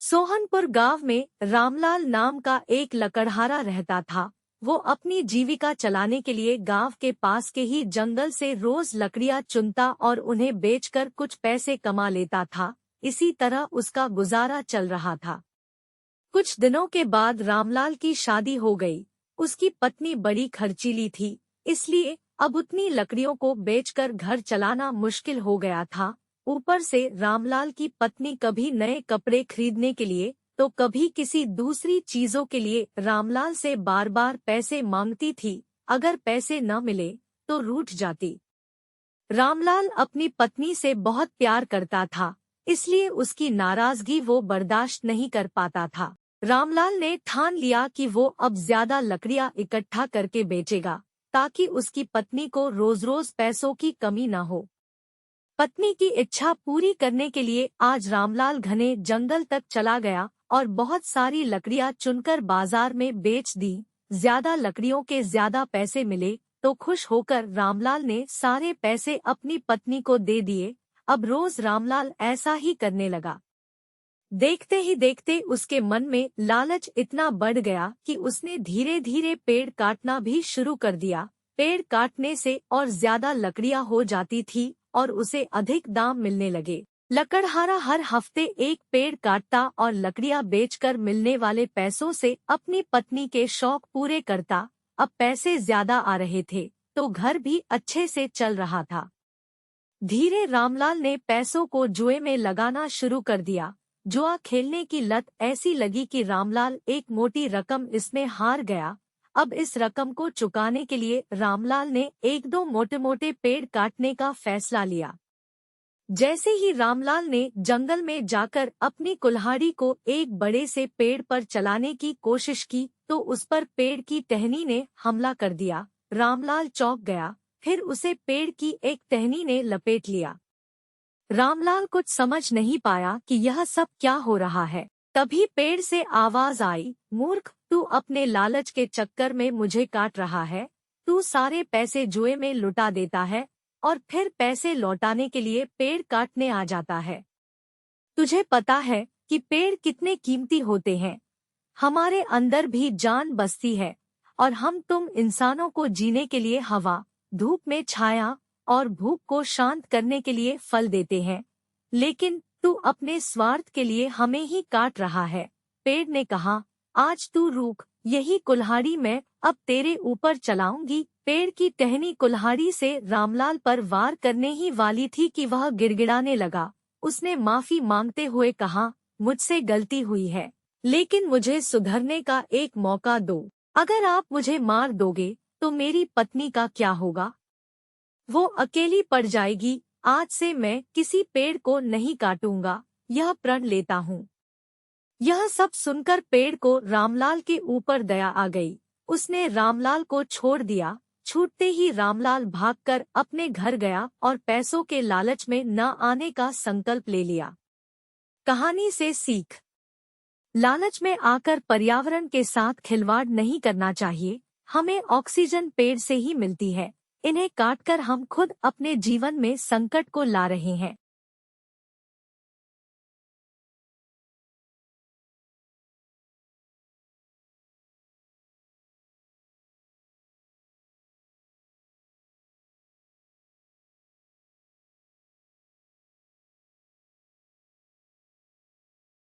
सोहनपुर गांव में रामलाल नाम का एक लकड़हारा रहता था। वो अपनी जीविका चलाने के लिए गांव के पास के ही जंगल से रोज लकड़ियां चुनता और उन्हें बेचकर कुछ पैसे कमा लेता था। इसी तरह उसका गुजारा चल रहा था। कुछ दिनों के बाद रामलाल की शादी हो गई। उसकी पत्नी बड़ी खर्चीली थी, इसलिए अब उतनी लकड़ियों को बेचकर घर चलाना मुश्किल हो गया था। ऊपर से रामलाल की पत्नी कभी नए कपड़े खरीदने के लिए तो कभी किसी दूसरी चीजों के लिए रामलाल से बार बार पैसे मांगती थी। अगर पैसे न मिले तो रूठ जाती। रामलाल अपनी पत्नी से बहुत प्यार करता था, इसलिए उसकी नाराजगी वो बर्दाश्त नहीं कर पाता था। रामलाल ने ठान लिया कि वो अब ज्यादा लकड़ियां इकट्ठा करके बेचेगा, ताकि उसकी पत्नी को रोज रोज पैसों की कमी न हो। पत्नी की इच्छा पूरी करने के लिए आज रामलाल घने जंगल तक चला गया और बहुत सारी लकड़ियां चुनकर बाजार में बेच दी। ज्यादा लकड़ियों के ज्यादा पैसे मिले तो खुश होकर रामलाल ने सारे पैसे अपनी पत्नी को दे दिए। अब रोज रामलाल ऐसा ही करने लगा। देखते ही देखते उसके मन में लालच इतना बढ़ गया कि उसने धीरे धीरे पेड़ काटना भी शुरू कर दिया। पेड़ काटने से और ज्यादा लकड़ियां हो जाती थी और उसे अधिक दाम मिलने लगे। लकड़हारा हर हफ्ते एक पेड़ काटता और लकड़ियां बेचकर मिलने वाले पैसों से अपनी पत्नी के शौक पूरे करता। अब पैसे ज्यादा आ रहे थे तो घर भी अच्छे से चल रहा था। धीरे रामलाल ने पैसों को जुए में लगाना शुरू कर दिया। जुआ खेलने की लत ऐसी लगी कि रामलाल एक मोटी रकम इसमें हार गया। अब इस रकम को चुकाने के लिए रामलाल ने एक दो मोटे मोटे पेड़ काटने का फैसला लिया। जैसे ही रामलाल ने जंगल में जाकर अपनी कुल्हाड़ी को एक बड़े से पेड़ पर चलाने की कोशिश की तो उस पर पेड़ की टहनी ने हमला कर दिया। रामलाल चौंक गया, फिर उसे पेड़ की एक टहनी ने लपेट लिया। रामलाल कुछ समझ नहीं पाया कि यह सब क्या हो रहा है। तभी पेड़ से आवाज आई, मूर्ख, तू अपने लालच के चक्कर में मुझे काट रहा है। तू सारे पैसे जुए में लुटा देता है और फिर पैसे लौटाने के लिए पेड़ काटने आ जाता है। तुझे पता है कि पेड़ कितने कीमती होते हैं। हमारे अंदर भी जान बसती है और हम तुम इंसानों को जीने के लिए हवा, धूप में छाया और भूख को शांत करने के लिए फल देते हैं, लेकिन तू अपने स्वार्थ के लिए हमें ही काट रहा है। पेड़ ने कहा, आज तू रुक, यही कुल्हाड़ी मैं अब तेरे ऊपर चलाऊंगी। पेड़ की टहनी कुल्हाड़ी से रामलाल पर वार करने ही वाली थी कि वह गिड़गिड़ाने लगा। उसने माफी मांगते हुए कहा, मुझसे गलती हुई है, लेकिन मुझे सुधरने का एक मौका दो। अगर आप मुझे मार दोगे तो मेरी पत्नी का क्या होगा? वो अकेली पड़ जाएगी। आज से मैं किसी पेड़ को नहीं काटूंगा, यह प्रण लेता हूँ। यह सब सुनकर पेड़ को रामलाल के ऊपर दया आ गई। उसने रामलाल को छोड़ दिया। छूटते ही रामलाल भागकर अपने घर गया और पैसों के लालच में न आने का संकल्प ले लिया। कहानी से सीख। लालच में आकर पर्यावरण के साथ खिलवाड़ नहीं करना चाहिए। हमें ऑक्सीजन पेड़ से ही मिलती है। इन्हें काटकर हम खुद अपने जीवन में संकट को ला रहे हैं।